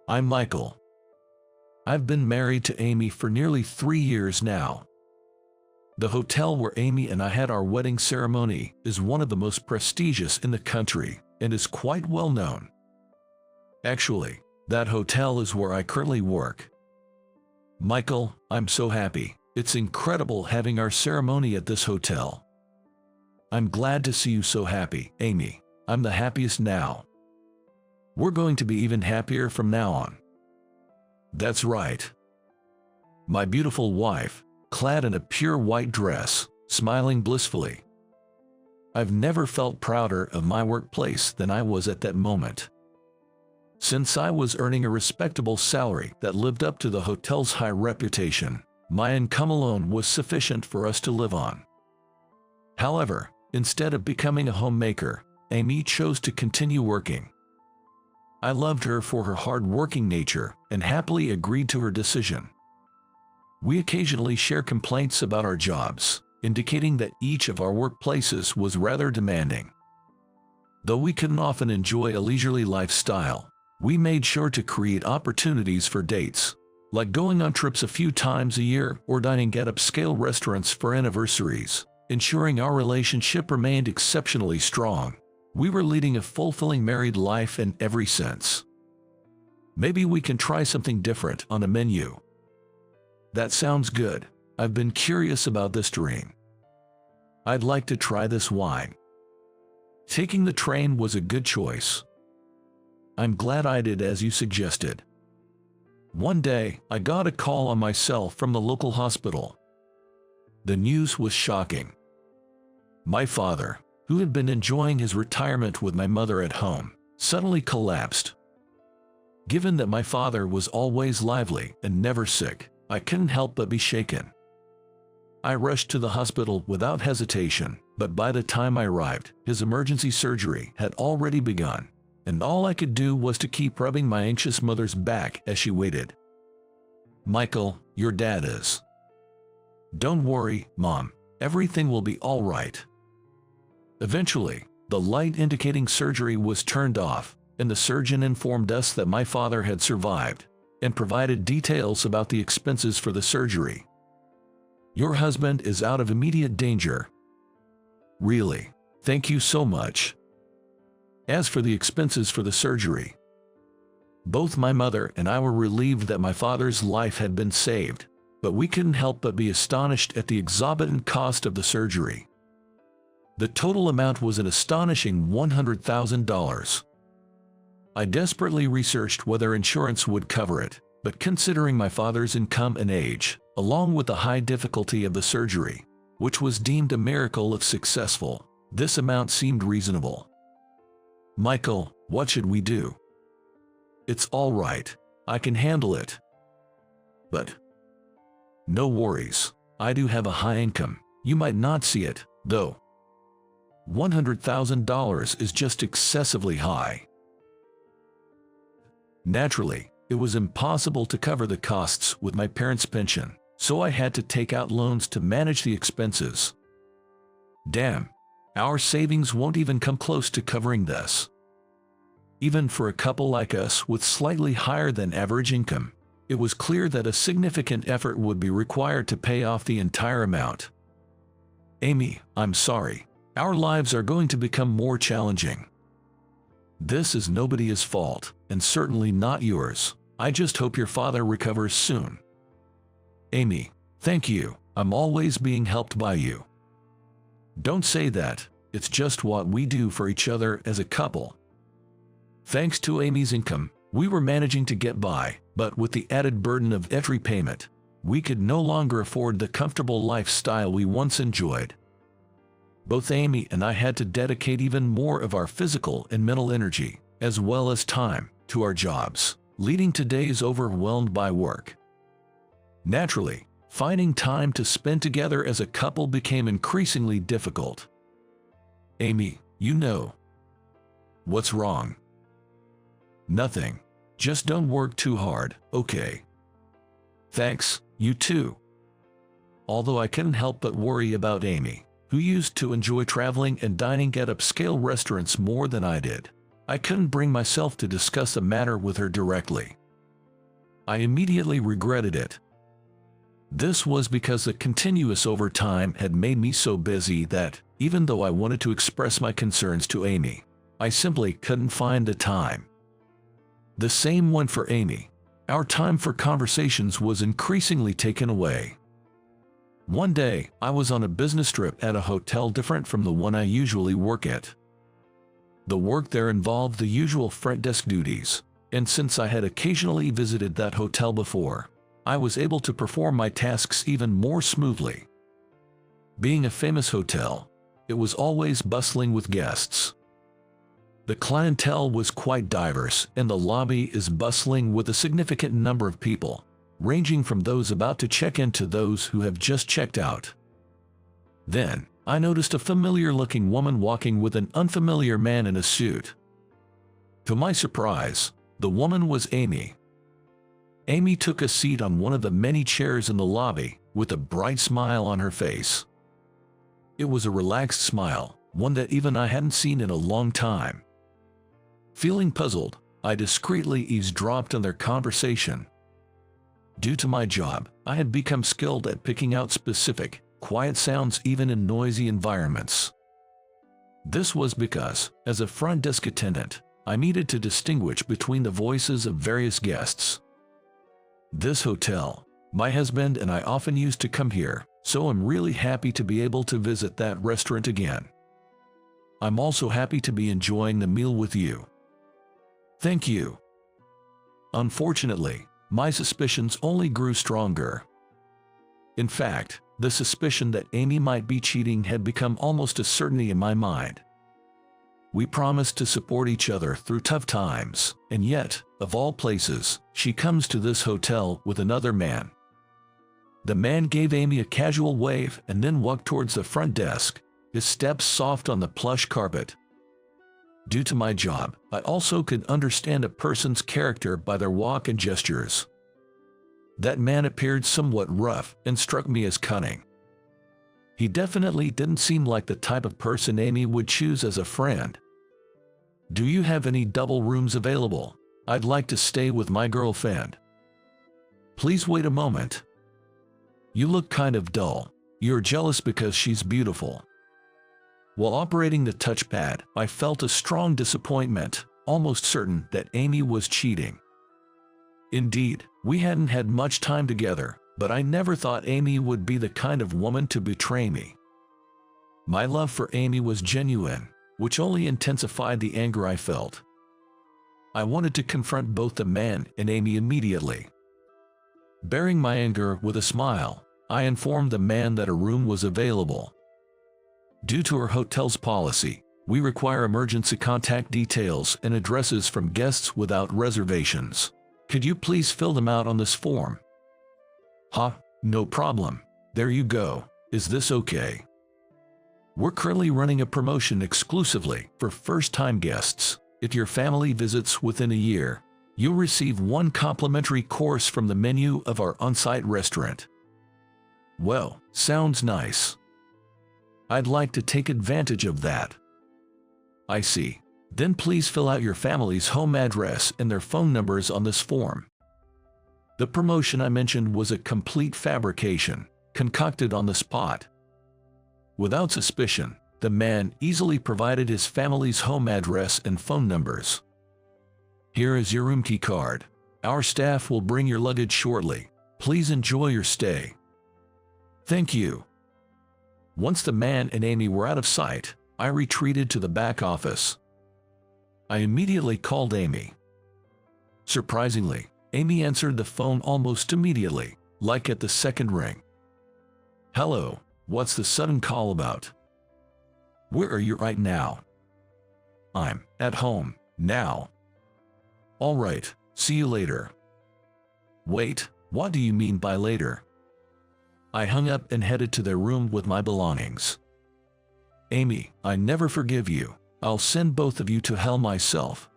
I'm Michael. I've been married to Amy for nearly 3 years now. The hotel where Amy and I had our wedding ceremony is one of the most prestigious in the country and is quite well known. Actually, that hotel is where I currently work. Michael, I'm so happy. It's incredible having our ceremony at this hotel. I'm glad to see you so happy, Amy. I'm the happiest now. We're going to be even happier from now on. That's right. My beautiful wife, clad in a pure white dress, smiling blissfully. I've never felt prouder of my workplace than I was at that moment. Since I was earning a respectable salary that lived up to the hotel's high reputation, my income alone was sufficient for us to live on. However, instead of becoming a homemaker, Amy chose to continue working. I loved her for her hard-working nature and happily agreed to her decision. We occasionally share complaints about our jobs, indicating that each of our workplaces was rather demanding. Though we couldn't often enjoy a leisurely lifestyle, we made sure to create opportunities for dates, like going on trips a few times a year or dining at upscale restaurants for anniversaries, ensuring our relationship remained exceptionally strong. We were leading a fulfilling married life in every sense. Maybe we can try something different on the menu. That sounds good. I've been curious about this dream. I'd like to try this wine. Taking the train was a good choice. I'm glad I did as you suggested. One day, I got a call on my cell from the local hospital. The news was shocking. My father, who had been enjoying his retirement with my mother at home, suddenly collapsed. Given that my father was always lively and never sick, I couldn't help but be shaken. I rushed to the hospital without hesitation, but by the time I arrived, his emergency surgery had already begun, and all I could do was to keep rubbing my anxious mother's back as she waited. Michael, your dad is. Don't worry, Mom. Everything will be all right. Eventually, the light indicating surgery was turned off, and the surgeon informed us that my father had survived, and provided details about the expenses for the surgery. Your husband is out of immediate danger. Really, thank you so much. As for the expenses for the surgery, both my mother and I were relieved that my father's life had been saved, but we couldn't help but be astonished at the exorbitant cost of the surgery. The total amount was an astonishing $100,000. I desperately researched whether insurance would cover it, but considering my father's income and age, along with the high difficulty of the surgery, which was deemed a miracle if successful, this amount seemed reasonable. Michael, what should we do? It's all right. I can handle it. But no worries. I do have a high income. You might not see it, though. $100,000 is just excessively high. Naturally, it was impossible to cover the costs with my parents' pension, so I had to take out loans to manage the expenses. Damn, our savings won't even come close to covering this. Even for a couple like us with slightly higher than average income, it was clear that a significant effort would be required to pay off the entire amount. Amy, I'm sorry. Our lives are going to become more challenging. This is nobody's fault, and certainly not yours. I just hope your father recovers soon. Amy, thank you. I'm always being helped by you. Don't say that. It's just what we do for each other as a couple. Thanks to Amy's income, we were managing to get by, but with the added burden of debt repayment, we could no longer afford the comfortable lifestyle we once enjoyed. Both Amy and I had to dedicate even more of our physical and mental energy, as well as time, to our jobs, leading to days overwhelmed by work. Naturally, finding time to spend together as a couple became increasingly difficult. Amy, you know. What's wrong? Nothing. Just don't work too hard, okay? Thanks, you too. Although I couldn't help but worry about Amy, who used to enjoy traveling and dining at upscale restaurants more than I did. I couldn't bring myself to discuss the matter with her directly. I immediately regretted it. This was because the continuous overtime had made me so busy that, even though I wanted to express my concerns to Amy, I simply couldn't find the time. The same went for Amy. Our time for conversations was increasingly taken away. One day, I was on a business trip at a hotel different from the one I usually work at. The work there involved the usual front desk duties, and since I had occasionally visited that hotel before, I was able to perform my tasks even more smoothly. Being a famous hotel, it was always bustling with guests. The clientele was quite diverse, and the lobby is bustling with a significant number of people, ranging from those about to check in to those who have just checked out. Then, I noticed a familiar-looking woman walking with an unfamiliar man in a suit. To my surprise, the woman was Amy. Amy took a seat on one of the many chairs in the lobby, with a bright smile on her face. It was a relaxed smile, one that even I hadn't seen in a long time. Feeling puzzled, I discreetly eavesdropped on their conversation. Due to my job, I had become skilled at picking out specific, quiet sounds even in noisy environments. This was because, as a front desk attendant, I needed to distinguish between the voices of various guests. This hotel, my husband and I often used to come here, so I'm really happy to be able to visit that restaurant again. I'm also happy to be enjoying the meal with you. Thank you. Unfortunately, my suspicions only grew stronger. In fact, the suspicion that Amy might be cheating had become almost a certainty in my mind. We promised to support each other through tough times, and yet, of all places, she comes to this hotel with another man. The man gave Amy a casual wave and then walked towards the front desk, his steps soft on the plush carpet. Due to my job, I also could understand a person's character by their walk and gestures. That man appeared somewhat rough and struck me as cunning. He definitely didn't seem like the type of person Amy would choose as a friend. Do you have any double rooms available? I'd like to stay with my girlfriend. Please wait a moment. You look kind of dull. You're jealous because she's beautiful. While operating the touchpad, I felt a strong disappointment, almost certain that Amy was cheating. Indeed, we hadn't had much time together, but I never thought Amy would be the kind of woman to betray me. My love for Amy was genuine, which only intensified the anger I felt. I wanted to confront both the man and Amy immediately. Bearing my anger with a smile, I informed the man that a room was available. Due to our hotel's policy, we require emergency contact details and addresses from guests without reservations. Could you please fill them out on this form? No problem. There you go. Is this okay? We're currently running a promotion exclusively for first-time guests. If your family visits within a year, you'll receive one complimentary course from the menu of our on-site restaurant. Well, sounds nice. I'd like to take advantage of that. I see. Then please fill out your family's home address and their phone numbers on this form. The promotion I mentioned was a complete fabrication, concocted on the spot. Without suspicion, the man easily provided his family's home address and phone numbers. Here is your room key card. Our staff will bring your luggage shortly. Please enjoy your stay. Thank you. Once the man and Amy were out of sight, I retreated to the back office. I immediately called Amy. Surprisingly, Amy answered the phone almost immediately, like at the second ring. Hello, what's the sudden call about? Where are you right now? I'm at home, now. All right, see you later. Wait, what do you mean by later? I hung up and headed to their room with my belongings. Amy, I never forgive you. I'll send both of you to hell myself.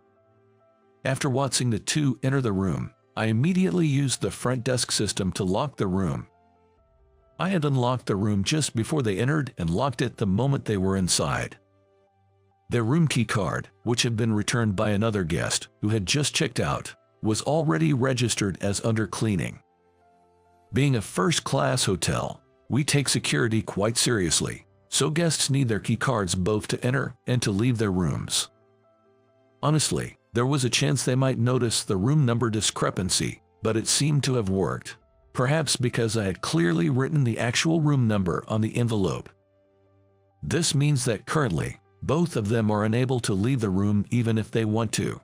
After watching the two enter the room, I immediately used the front desk system to lock the room. I had unlocked the room just before they entered and locked it the moment they were inside. Their room key card, which had been returned by another guest who had just checked out, was already registered as under cleaning. Being a first-class hotel, we take security quite seriously, so guests need their key cards both to enter and to leave their rooms. Honestly, there was a chance they might notice the room number discrepancy, but it seemed to have worked, perhaps because I had clearly written the actual room number on the envelope. This means that currently, both of them are unable to leave the room even if they want to.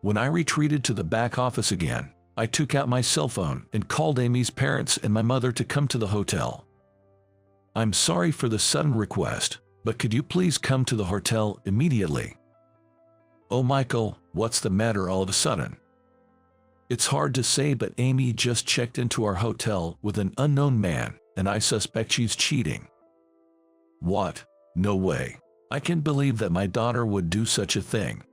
When I retreated to the back office again, I took out my cell phone and called Amy's parents and my mother to come to the hotel. "I'm sorry for the sudden request, but could you please come to the hotel immediately?" "Oh, Michael, what's the matter all of a sudden?" "It's hard to say, but Amy just checked into our hotel with an unknown man, and I suspect she's cheating." "What? No way. I can't believe that my daughter would do such a thing."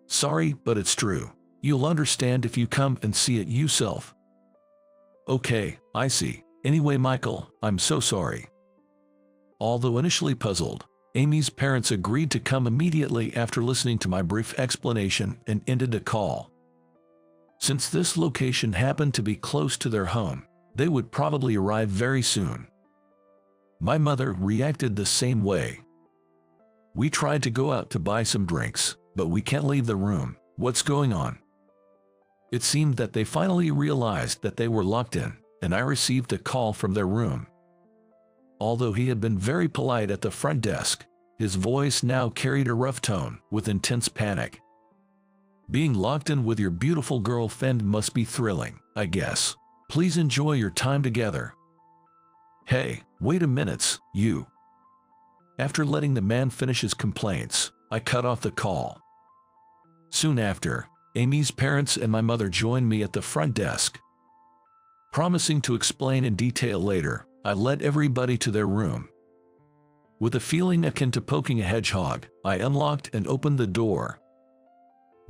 "Sorry, but it's true. You'll understand if you come and see it yourself." "Okay, I see. Anyway, Michael, I'm so sorry." Although initially puzzled, Amy's parents agreed to come immediately after listening to my brief explanation and ended the call. Since this location happened to be close to their home, they would probably arrive very soon. My mother reacted the same way. "We tried to go out to buy some drinks, but we can't leave the room. What's going on?" It seemed that they finally realized that they were locked in, and I received a call from their room. Although he had been very polite at the front desk, his voice now carried a rough tone with intense panic. "Being locked in with your beautiful girlfriend must be thrilling, I guess. Please enjoy your time together." "Hey, wait a minute, you." After letting the man finish his complaints, I cut off the call. Soon after, Amy's parents and my mother joined me at the front desk. Promising to explain in detail later, I led everybody to their room. With a feeling akin to poking a hedgehog, I unlocked and opened the door.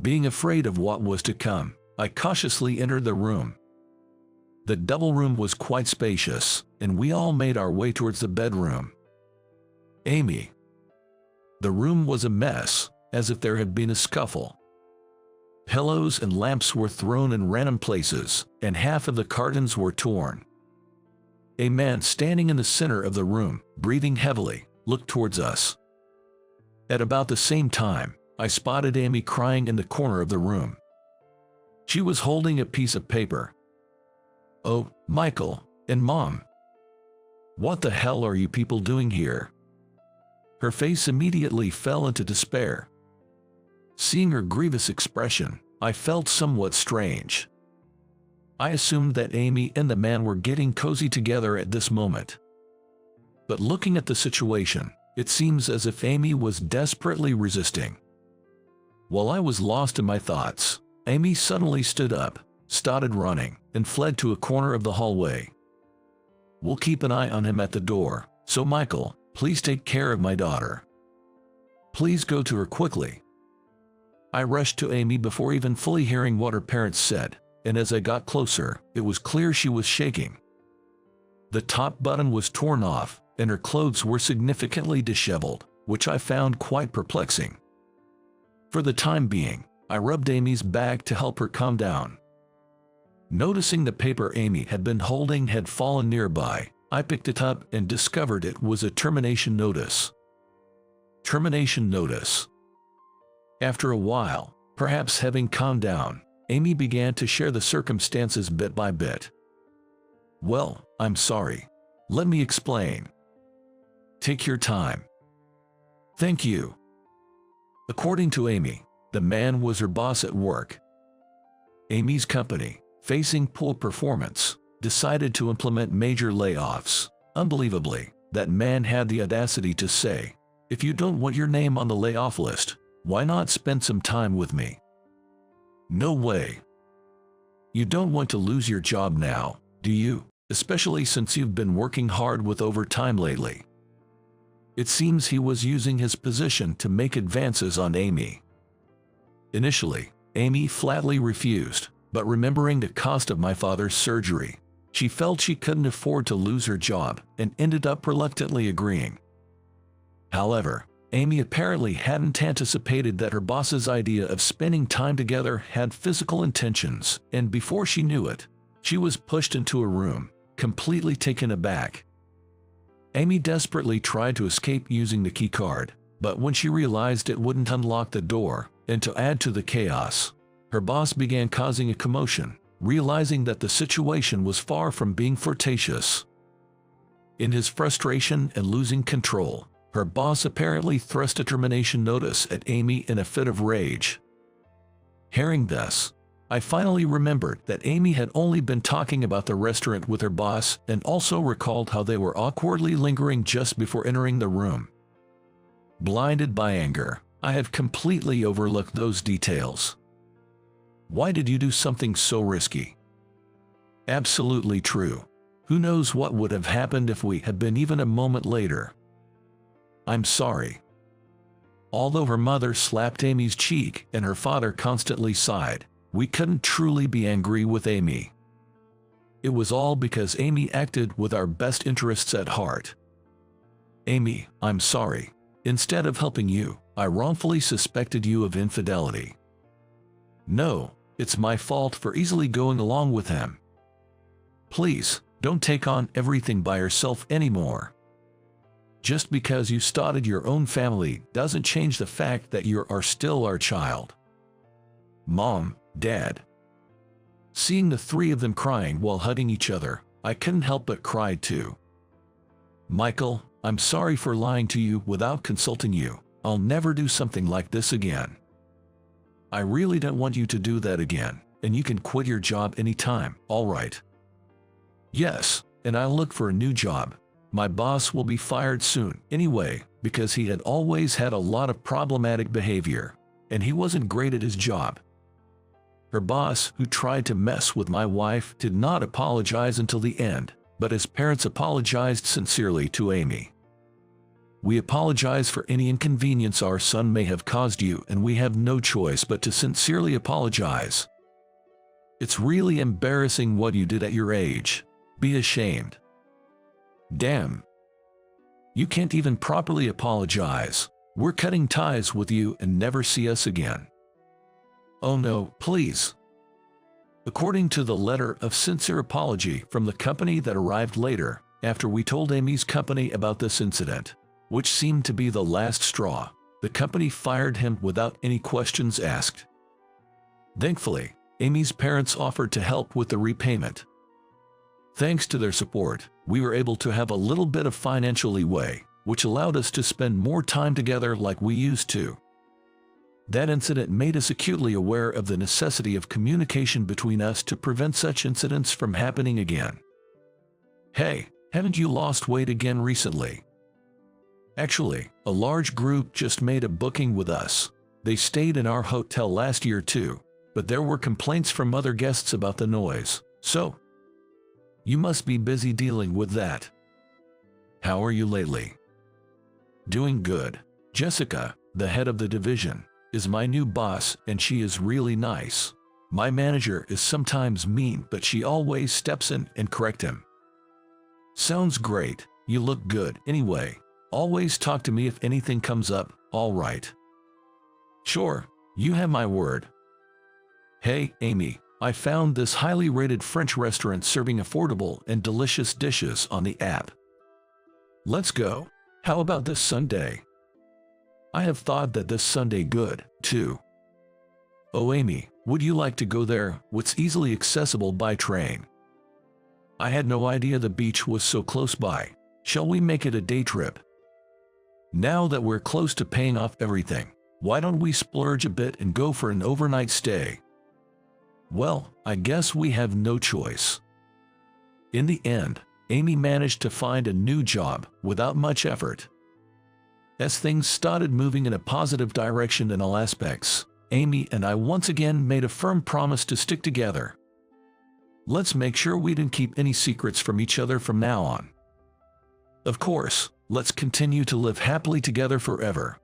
Being afraid of what was to come, I cautiously entered the room. The double room was quite spacious, and we all made our way towards the bedroom. "Amy." The room was a mess, as if there had been a scuffle. Pillows and lamps were thrown in random places, and half of the curtains were torn. A man standing in the center of the room, breathing heavily, looked towards us. At about the same time, I spotted Amy crying in the corner of the room. She was holding a piece of paper. "Oh, Michael and Mom. What the hell are you people doing here?" Her face immediately fell into despair. Seeing her grievous expression, I felt somewhat strange. I assumed that Amy and the man were getting cozy together at this moment. But looking at the situation, it seems as if Amy was desperately resisting. While I was lost in my thoughts, Amy suddenly stood up, started running, and fled to a corner of the hallway. "We'll keep an eye on him at the door, so Michael, please take care of my daughter. Please go to her quickly." I rushed to Amy before even fully hearing what her parents said, and as I got closer, it was clear she was shaking. The top button was torn off, and her clothes were significantly disheveled, which I found quite perplexing. For the time being, I rubbed Amy's back to help her calm down. Noticing the paper Amy had been holding had fallen nearby, I picked it up and discovered it was a termination notice. Termination notice. After a while, perhaps having calmed down, Amy began to share the circumstances bit by bit. "Well, I'm sorry. Let me explain." "Take your time." "Thank you." According to Amy, the man was her boss at work. Amy's company, facing poor performance, decided to implement major layoffs. Unbelievably, that man had the audacity to say, "If you don't want your name on the layoff list, why not spend some time with me?" No way. You don't want to lose your job now, do you? Especially since you've been working hard with overtime lately. It seems he was using his position to make advances on Amy. Initially, Amy flatly refused, but remembering the cost of my father's surgery, she felt she couldn't afford to lose her job and ended up reluctantly agreeing. However, Amy apparently hadn't anticipated that her boss's idea of spending time together had physical intentions, and before she knew it, she was pushed into a room, completely taken aback. Amy desperately tried to escape using the key card, but when she realized it wouldn't unlock the door, and to add to the chaos, her boss began causing a commotion, realizing that the situation was far from being flirtatious. In his frustration and losing control, her boss apparently thrust a termination notice at Amy in a fit of rage. Hearing this, I finally remembered that Amy had only been talking about the restaurant with her boss and also recalled how they were awkwardly lingering just before entering the room. Blinded by anger, I had completely overlooked those details. Why did you do something so risky? Absolutely true. Who knows what would have happened if we had been even a moment later. I'm sorry. Although her mother slapped Amy's cheek and her father constantly sighed, we couldn't truly be angry with Amy. It was all because Amy acted with our best interests at heart. Amy, I'm sorry. Instead of helping you, I wrongfully suspected you of infidelity. No, it's my fault for easily going along with him. Please, don't take on everything by yourself anymore. Just because you started your own family doesn't change the fact that you are still our child. Mom, Dad. Seeing the three of them crying while hugging each other, I couldn't help but cry too. Michael, I'm sorry for lying to you without consulting you. I'll never do something like this again. I really don't want you to do that again, and you can quit your job anytime, all right? Yes, and I'll look for a new job. My boss will be fired soon anyway, because he had always had a lot of problematic behavior, and he wasn't great at his job. Her boss, who tried to mess with my wife, did not apologize until the end, but his parents apologized sincerely to Amy. We apologize for any inconvenience our son may have caused you, and we have no choice but to sincerely apologize. It's really embarrassing what you did at your age. Be ashamed. Damn. You can't even properly apologize. We're cutting ties with you and never see us again. Oh no, please. According to the letter of sincere apology from the company that arrived later, after we told Amy's company about this incident, which seemed to be the last straw, the company fired him without any questions asked. Thankfully, Amy's parents offered to help with the repayment. Thanks to their support, we were able to have a little bit of financial leeway, which allowed us to spend more time together like we used to. That incident made us acutely aware of the necessity of communication between us to prevent such incidents from happening again. Hey, haven't you lost weight again recently? Actually, a large group just made a booking with us. They stayed in our hotel last year too, but there were complaints from other guests about the noise, so you must be busy dealing with that. How are you lately? Doing good. Jessica, the head of the division, is my new boss, and she is really nice. My manager is sometimes mean, but she always steps in and corrects him. Sounds great. You look good. Anyway, always talk to me if anything comes up, all right? Sure, you have my word. Hey, Amy, I found this highly rated French restaurant serving affordable and delicious dishes on the app. Let's go. How about this Sunday? I have thought that this Sunday good, too. Oh, Amy, would you like to go there? It's easily accessible by train. I had no idea the beach was so close by. Shall we make it a day trip? Now that we're close to paying off everything, why don't we splurge a bit and go for an overnight stay? Well, I guess we have no choice. In the end, Amy managed to find a new job without much effort. As things started moving in a positive direction in all aspects, Amy and I once again made a firm promise to stick together. Let's make sure we didn't keep any secrets from each other from now on. Of course, let's continue to live happily together forever.